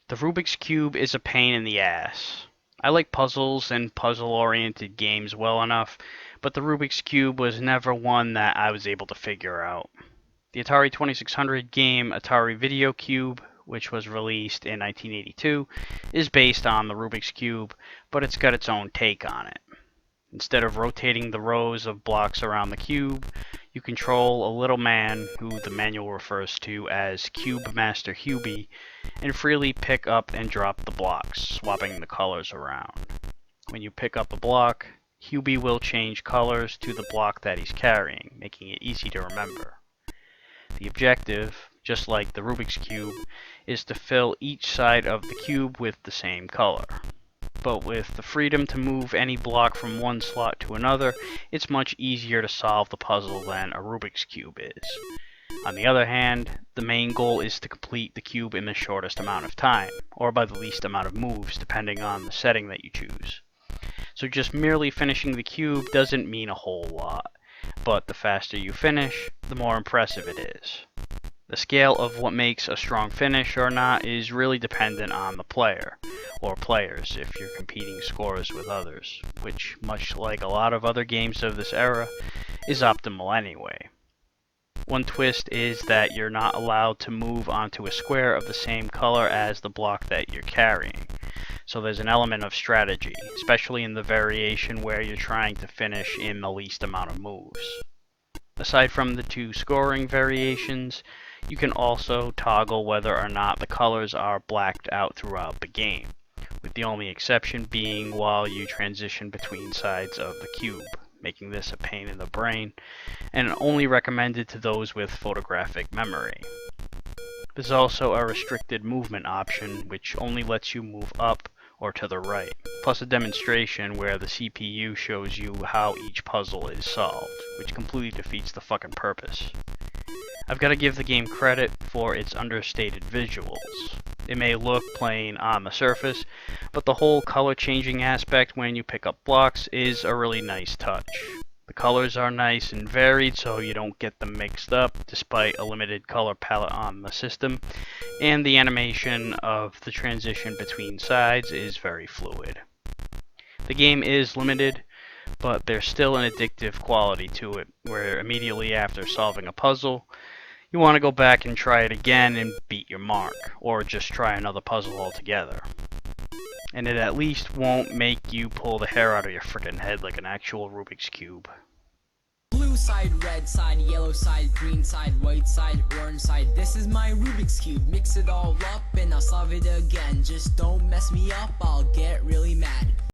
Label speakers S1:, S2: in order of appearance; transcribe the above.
S1: The Rubik's Cube is a pain in the ass. I like puzzles and puzzle-oriented games well enough, but the Rubik's Cube was never one that I was able to figure out. The Atari 2600 game Atari Video Cube, which was released in 1982, is based on the Rubik's Cube, but it's got its own take on it. Instead of rotating the rows of blocks around the cube, you control a little man, who the manual refers to as Cube Master Hubie, and freely pick up and drop the blocks, swapping the colors around. When you pick up a block, Hubie will change colors to the block that he's carrying, making it easy to remember. The objective, just like the Rubik's Cube, is to fill each side of the cube with the same color. But with the freedom to move any block from one slot to another, it's much easier to solve the puzzle than a Rubik's Cube is. On the other hand, the main goal is to complete the cube in the shortest amount of time, or by the least amount of moves, depending on the setting that you choose. So just merely finishing the cube doesn't mean a whole lot, but the faster you finish, the more impressive it is. The scale of what makes a strong finish or not is really dependent on the player, or players if you're competing scores with others, which, much like a lot of other games of this era, is optimal anyway. One twist is that you're not allowed to move onto a square of the same color as the block that you're carrying, so there's an element of strategy, especially in the variation where you're trying to finish in the least amount of moves. Aside from the two scoring variations, you can also toggle whether or not the colors are blacked out throughout the game, with the only exception being while you transition between sides of the cube, making this a pain in the brain, and only recommended to those with photographic memory. There's also a restricted movement option, which only lets you move up or to the right, plus a demonstration where the CPU shows you how each puzzle is solved, which completely defeats the fucking purpose. I've got to give the game credit for its understated visuals. It may look plain on the surface, but the whole color changing aspect when you pick up blocks is a really nice touch. The colors are nice and varied so you don't get them mixed up despite a limited color palette on the system, and the animation of the transition between sides is very fluid. The game is limited, but there's still an addictive quality to it, where immediately after solving a puzzle, you want to go back and try it again and beat your mark, or just try another puzzle altogether. And it at least won't make you pull the hair out of your frickin' head like an actual Rubik's Cube.
S2: Blue side, red side, yellow side, green side, white side, orange side. This is my Rubik's Cube. Mix it all up and I'll solve it again. Just don't mess me up, I'll get really mad.